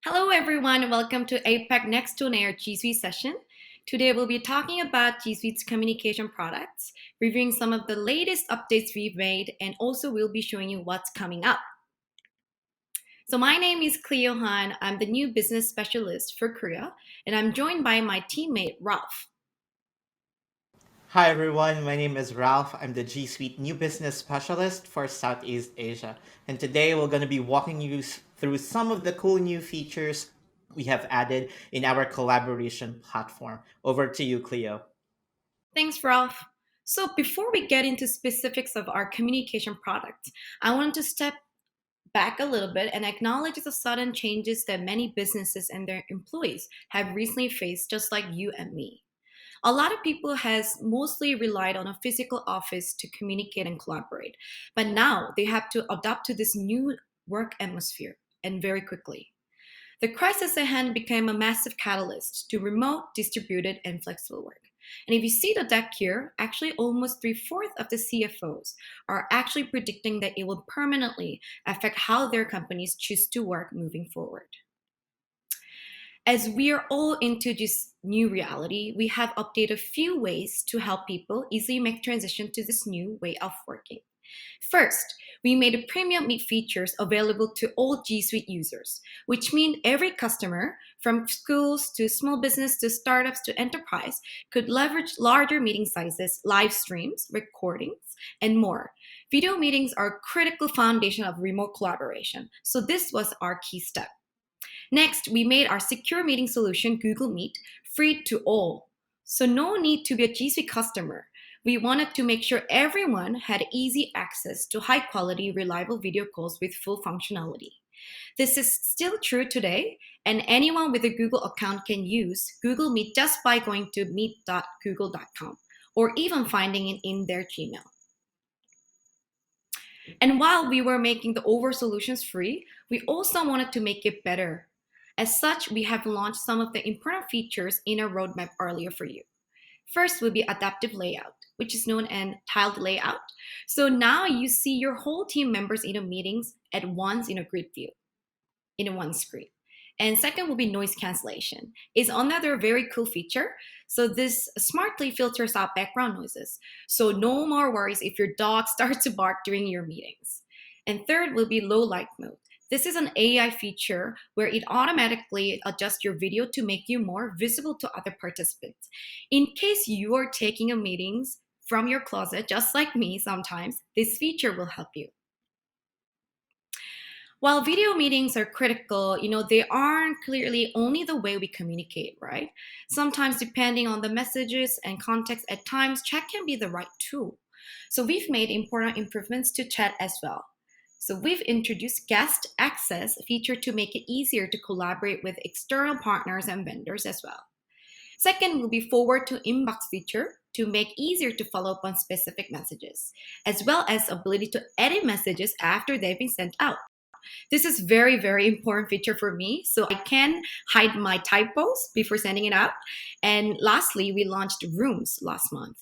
Hello, everyone. Welcome to APAC Next on Air G Suite session. Today, we'll be talking about G Suite's communication products, reviewing some of the latest updates we've made, and also we'll be showing you what's coming up. So, my name is Cleo Han. I'm the new business specialist for Korea, and I'm joined by my teammate Ralph. Hi everyone, my name is Ralph. I'm the G Suite New Business Specialist for Southeast Asia. And today we're going to be walking you through some of the cool new features we have added in our collaboration platform. Over to you, Cleo. Thanks, Ralph. So, before we get into specifics of our communication product, I want to step back a little bit and acknowledge the sudden changes that many businesses and their employees have recently faced, just like you and me. A lot of people has mostly relied on a physical office to communicate and collaborate, but now they have to adapt to this new work atmosphere and very quickly. The crisis at hand became a massive catalyst to remote, distributed, and flexible work. And if you see the deck here, actually almost three-fourths of the CFOs are actually predicting that it will permanently affect how their companies choose to work moving forward. As we are all into this new reality, we have updated a few ways to help people easily make transition to this new way of working. First, we made a premium meet features available to all G Suite users, which means every customer, from schools to small business to startups to enterprise, could leverage larger meeting sizes, live streams, recordings, and more. Video meetings are a critical foundation of remote collaboration, so this was our key step. Next, we made our secure meeting solution, Google Meet, free to all. So no need to be a G Suite customer. We wanted to make sure everyone had easy access to high quality, reliable video calls with full functionality. This is still true today, and anyone with a Google account can use Google Meet just by going to meet.google.com or even finding it in their Gmail. And while we were making the over solutions free, we also wanted to make it better. As such, we have launched some of the important features in our roadmap earlier for you. First will be adaptive layout, which is known as tiled layout. So now you see your whole team members in the meetings at once in a grid view, in one screen. And second will be noise cancellation. It's another very cool feature. So this smartly filters out background noises. So no more worries if your dog starts to bark during your meetings. And third will be low light mode. This is an AI feature where it automatically adjusts your video to make you more visible to other participants. In case you are taking a meetings from your closet, just like me sometimes, this feature will help you. While video meetings are critical, they aren't clearly only the way we communicate, right? Sometimes, depending on the messages and context, at times chat can be the right tool. So we've made important improvements to chat as well. So we've introduced guest access feature to make it easier to collaborate with external partners and vendors as well. Second will be forward to inbox feature to make easier to follow up on specific messages, as well as ability to edit messages after they've been sent out. This is very, very important feature for me. So I can hide my typos before sending it out. And lastly, we launched Rooms last month.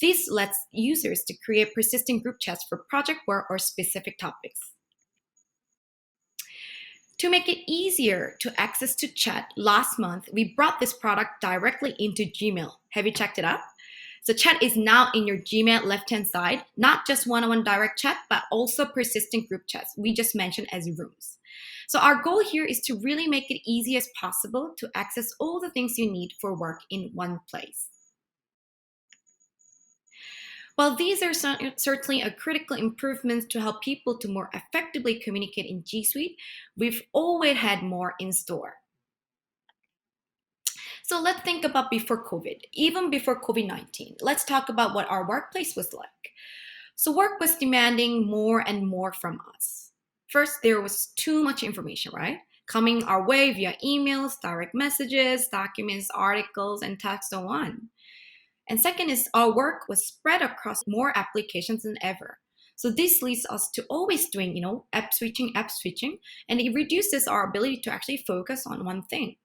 This lets users to create persistent group chats for project work or specific topics. To make it easier to access to chat, last month we brought this product directly into Gmail. Have you checked it out? So chat is now in your Gmail left-hand side, not just one-on-one direct chat, but also persistent group chats we just mentioned as rooms. So our goal here is to really make it easy as possible to access all the things you need for work in one place. While these are certainly a critical improvement to help people to more effectively communicate in G Suite, we've always had more in store. So let's think about before COVID, even before COVID-19. Let's talk about what our workplace was like. So work was demanding more and more from us. First, there was too much information, right? Coming our way via emails, direct messages, documents, articles, and text on one. And second is our work was spread across more applications than ever. So this leads us to always doing, app switching, and it reduces our ability to actually focus on one thing.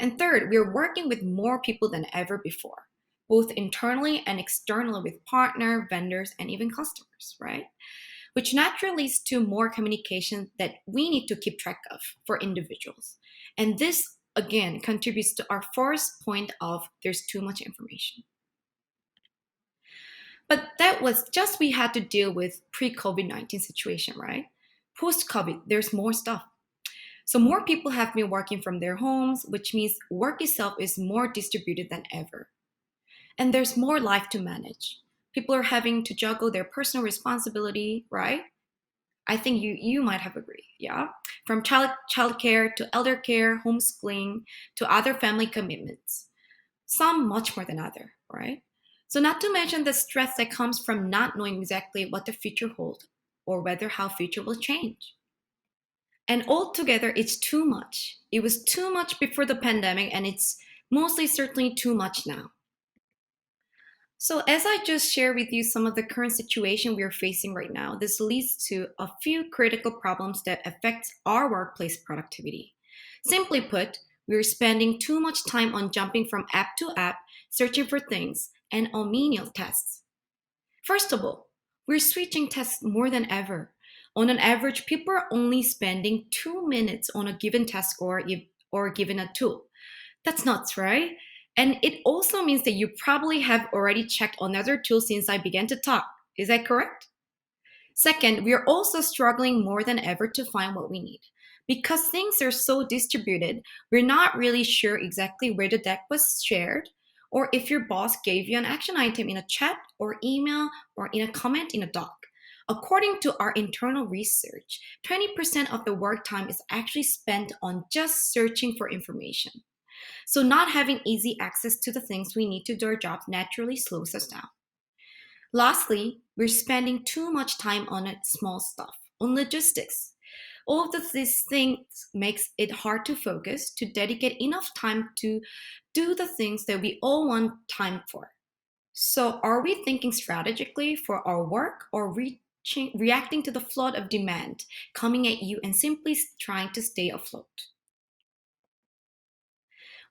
And third, we're working with more people than ever before, both internally and externally with partner, vendors, and even customers, right? which naturally leads to more communication that we need to keep track of for individuals. And this again contributes to our first point of there's too much information. But that was just we had to deal with pre-COVID-19 situation, right? Post-COVID, there's more stuff. So more people have been working from their homes, which means work itself is more distributed than ever. And there's more life to manage. People are having to juggle their personal responsibility, right? I think you might have agreed, yeah? From childcare to elder care, homeschooling to other family commitments. Some much more than other, right? So not to mention the stress that comes from not knowing exactly what the future holds or whether how future will change. And altogether, it's too much. It was too much before the pandemic, and it's mostly certainly too much now. So, as I just shared with you some of the current situation we are facing right now, this leads to a few critical problems that affect our workplace productivity. Simply put, we're spending too much time on jumping from app to app, searching for things, and on menial tasks. First of all, we're switching tasks more than ever. On an average, people are only spending 2 minutes on a given task or given a tool. That's nuts, right? And it also means that you probably have already checked another tool since I began to talk. Is that correct? Second, we are also struggling more than ever to find what we need. Because things are so distributed, we're not really sure exactly where the deck was shared, or if your boss gave you an action item in a chat or email or in a comment in a doc. According to our internal research, 20% of the work time is actually spent on just searching for information. So, not having easy access to the things we need to do our jobs naturally slows us down. Lastly, we're spending too much time on small stuff, on logistics. All of these things makes it hard to focus, to dedicate enough time to do the things that we all want time for. So, are we thinking strategically for our work or reacting to the flood of demand coming at you and simply trying to stay afloat?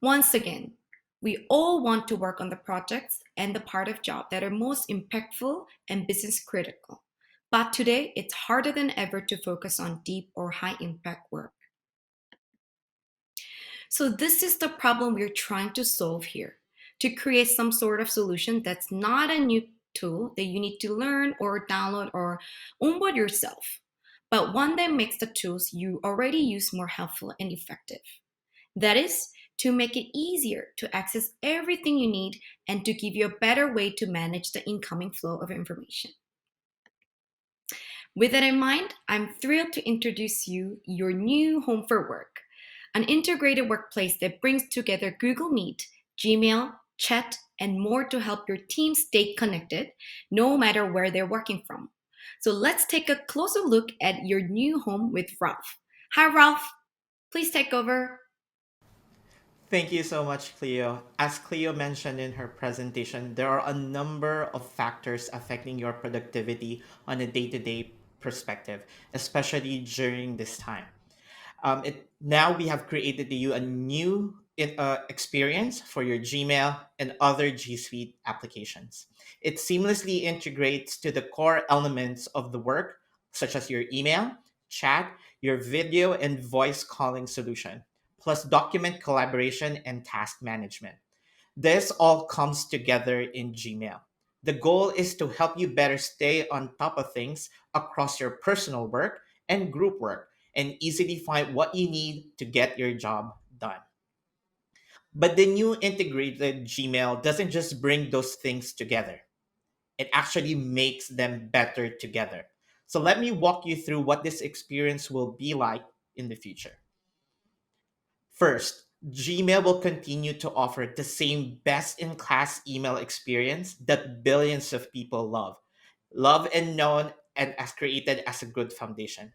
Once again, we all want to work on the projects and the part of job that are most impactful and business critical. But today, it's harder than ever to focus on deep or high impact work. So, this is the problem we're trying to solve here to create some sort of solution that's not a new tool that you need to learn or download or onboard yourself, but one that makes the tools you already use more helpful and effective. That is, to make it easier to access everything you need and to give you a better way to manage the incoming flow of information. With that in mind, I'm thrilled to introduce you your new home for work, an integrated workplace that brings together Google Meet, Gmail, chat, and more to help your team stay connected no matter where they're working from. So let's take a closer look at your new home with Ralph. Hi, Ralph. Please take over. Thank you so much, Cleo. As Cleo mentioned in her presentation, there are a number of factors affecting your productivity on a day to day perspective, especially during this time. Now we have created you a new experience for your Gmail and other G Suite applications. It seamlessly integrates to the core elements of the work, such as your email, chat, your video and voice calling solution, plus document collaboration and task management. This all comes together in Gmail. The goal is to help you better stay on top of things across your personal work and group work and easily find what you need to get your job done. But the new integrated Gmail doesn't just bring those things together, it actually makes them better together. So let me walk you through what this experience will be like in the future. First, Gmail will continue to offer the same best in class email experience that billions of people love. Love and known and as created as a good foundation.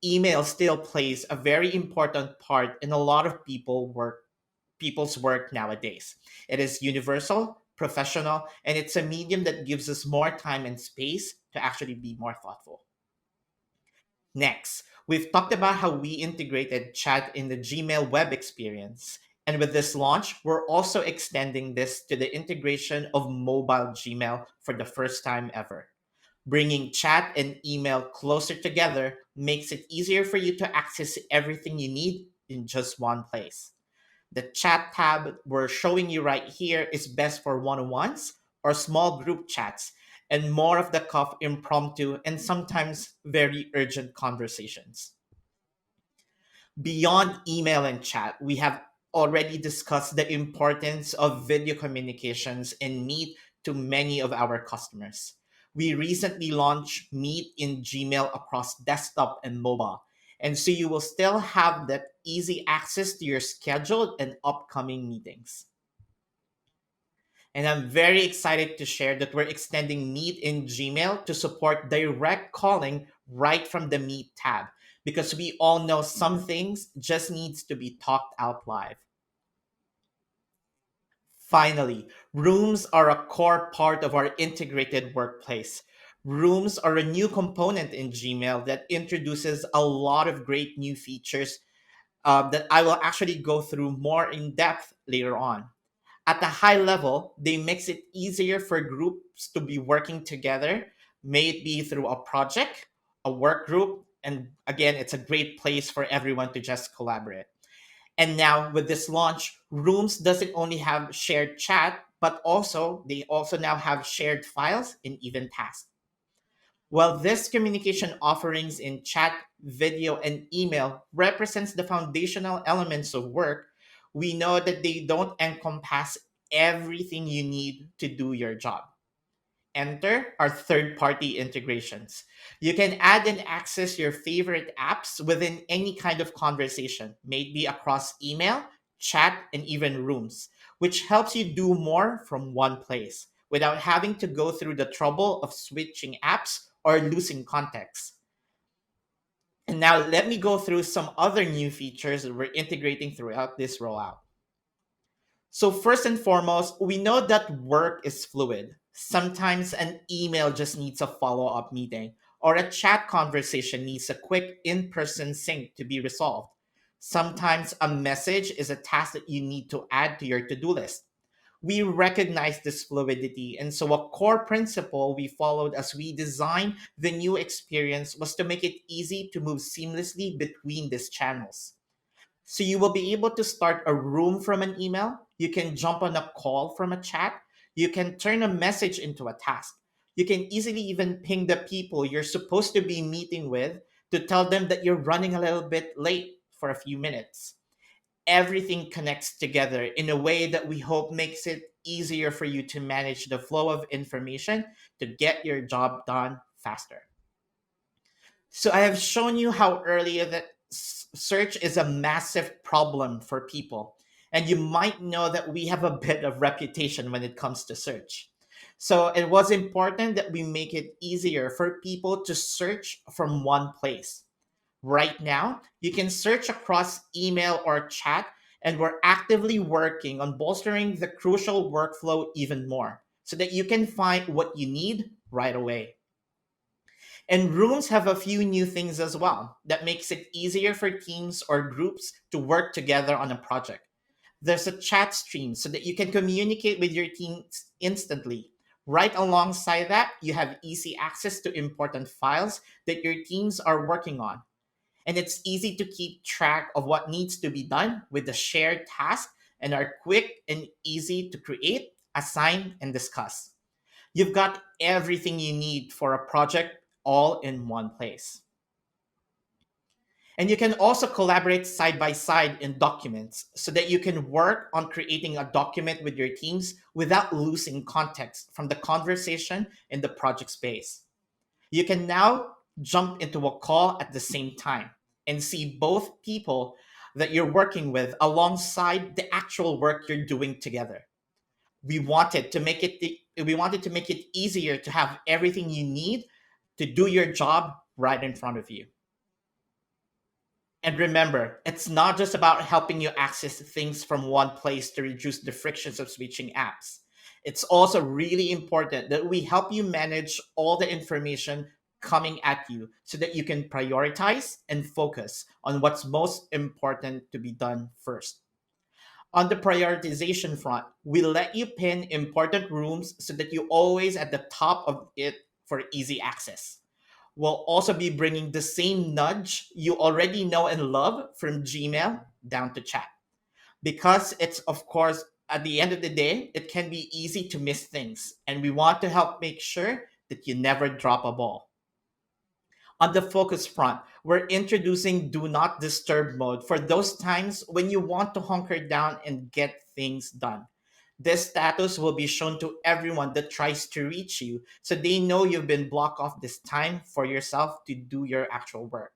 Email still plays a very important part in a lot of people's work nowadays. It is universal, professional, and it's a medium that gives us more time and space to actually be more thoughtful. Next, we've talked about how we integrated chat in the Gmail web experience. And with this launch, we're also extending this to the integration of mobile Gmail for the first time ever. Bringing chat and email closer together makes it easier for you to access everything you need in just one place. The chat tab we're showing you right here is best for one on ones or small group chats, and more of the cuff impromptu and sometimes very urgent conversations. Beyond email and chat, we have already discussed the importance of video communications and Meet to many of our customers. We recently launched Meet in Gmail across desktop and mobile. And so you will still have that easy access to your scheduled and upcoming meetings. And I'm very excited to share that we're extending Meet in Gmail to support direct calling right from the Meet tab because we all know some things just needs to be talked out live. Finally, rooms are a core part of our integrated workplace. Rooms are a new component in Gmail that introduces a lot of great new features that I will actually go through more in depth later on. At a high level, they makes it easier for groups to be working together, may it be through a project, a work group, and again, it's a great place for everyone to just collaborate. And now with this launch, Rooms doesn't only have shared chat, but also they also now have shared files and even tasks. While this communication offerings in chat, video, and email represents the foundational elements of work, we know that they don't encompass everything you need to do your job. Enter our third party integrations. You can add and access your favorite apps within any kind of conversation, maybe across email, chat, and even rooms, which helps you do more from one place without having to go through the trouble of switching apps or losing context. And now let me go through some other new features that we're integrating throughout this rollout. So, first and foremost, we know that work is fluid. Sometimes an email just needs a follow up meeting, or a chat conversation needs a quick in person sync to be resolved. Sometimes a message is a task that you need to add to your to do list. We recognize this fluidity, and so a core principle we followed as we designed the new experience was to make it easy to move seamlessly between these channels. So you will be able to start a room from an email. You can jump on a call from a chat. You can turn a message into a task. You can easily even ping the people you're supposed to be meeting with to tell them that you're running a little bit late for a few minutes. Everything connects together in a way that we hope makes it easier for you to manage the flow of information to get your job done faster. So I have shown you how earlier that search is a massive problem for people. And you might know that we have a bit of reputation when it comes to search. So it was important that we make it easier for people to search from one place. Right now, you can search across email or chat, and we're actively working on bolstering the crucial workflow even more so that you can find what you need right away. And rooms have a few new things as well that makes it easier for teams or groups to work together on a project. There's a chat stream so that you can communicate with your teams instantly. Right alongside that, you have easy access to important files that your teams are working on. And it's easy to keep track of what needs to be done with the shared task and are quick and easy to create, assign, and discuss. You've got everything you need for a project all in one place. And you can also collaborate side by side in documents so that you can work on creating a document with your teams without losing context from the conversation in the project space. You can now jump into a call at the same time and see both people that you're working with alongside the actual work you're doing together. We wanted to make it easier to have everything you need to do your job right in front of you. And remember, it's not just about helping you access things from one place to reduce the frictions of switching apps. It's also really important that we help you manage all the information coming at you so that you can prioritize and focus on what's most important to be done first. On the prioritization front, we let you pin important rooms so that you always at the top of it for easy access. We'll also be bringing the same nudge you already know and love from Gmail down to chat. Because it's, of course, at the end of the day, it can be easy to miss things. And we want to help make sure that you never drop a ball. On the focus front, we're introducing do not disturb mode for those times when you want to hunker down and get things done. This status will be shown to everyone that tries to reach you so they know you've been blocked off this time for yourself to do your actual work.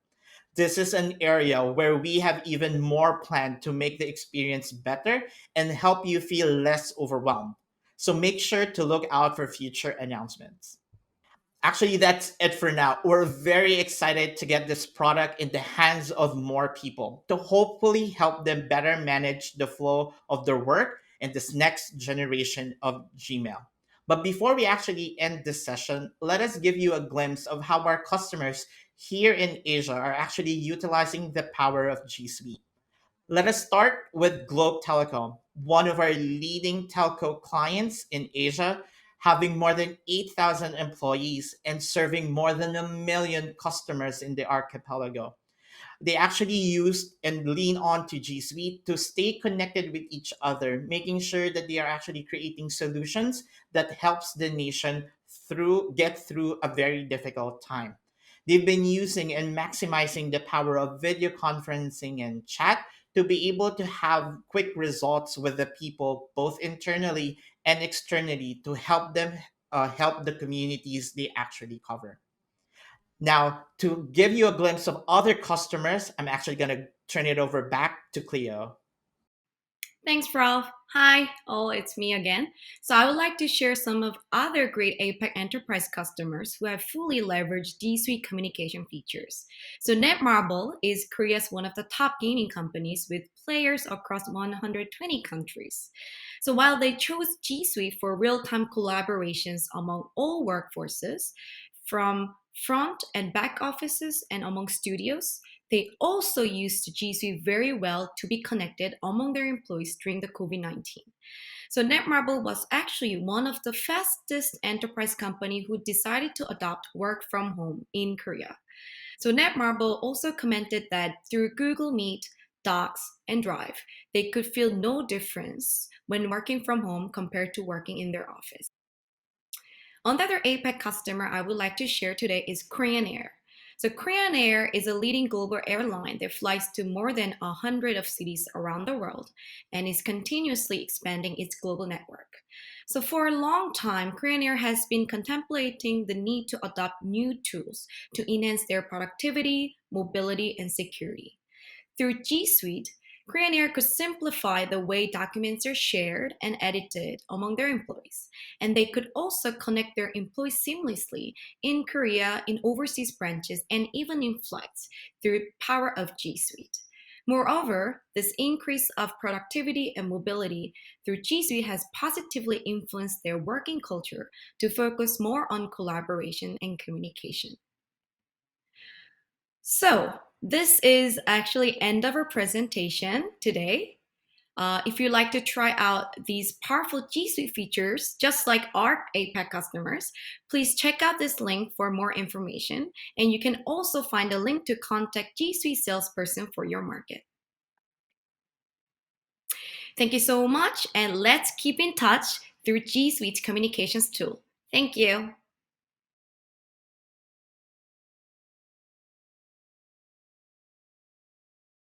This is an area where we have even more planned to make the experience better and help you feel less overwhelmed. So make sure to look out for future announcements. Actually, that's it for now. We're very excited to get this product in the hands of more people to hopefully help them better manage the flow of their work in this next generation of Gmail. But before we actually end this session, let us give you a glimpse of how our customers here in Asia are actually utilizing the power of G Suite. Let us start with Globe Telecom, one of our leading telco clients in Asia, having more than 8,000 employees and serving more than a million customers in the archipelago. They actually use and lean on to G Suite to stay connected with each other, making sure that they are actually creating solutions that helps the nation get through a very difficult time. They've been using and maximizing the power of video conferencing and chat to be able to have quick results with the people both internally and externally to help them help the communities they actually cover. Now, to give you a glimpse of other customers, I'm actually going to turn it over back to Cleo. Thanks, Ralph. Hi, it's me again. So, I would like to share some of other great APAC enterprise customers who have fully leveraged G Suite communication features. So, Netmarble is Korea's one of the top gaming companies with players across 120 countries. So, while they chose G Suite for real time collaborations among all workforces, from front and back offices and among studios, they also used G Suite very well to be connected among their employees during the COVID 19. So Netmarble was actually one of the fastest enterprise company who decided to adopt work from home in Korea. So Netmarble also commented that through Google Meet, Docs, and Drive, they could feel no difference when working from home compared to working in their office. Another APAC customer I would like to share today is Korean Air. So Korean Air is a leading global airline that flies to more than 100 of cities around the world and is continuously expanding its global network. So for a long time, Korean Air has been contemplating the need to adopt new tools to enhance their productivity, mobility, and security. Through G Suite, Korean Air could simplify the way documents are shared and edited among their employees. And they could also connect their employees seamlessly in Korea, in overseas branches, and even in flights through power of G Suite. Moreover, this increase of productivity and mobility through G Suite has positively influenced their working culture to focus more on collaboration and communication. So this is actually end of our presentation today. If you'd like to try out these powerful G Suite features, just like our APAC customers, please check out this link for more information. And you can also find a link to contact G Suite salesperson for your market. Thank you so much, and let's keep in touch through G Suite's communications tool. Thank you.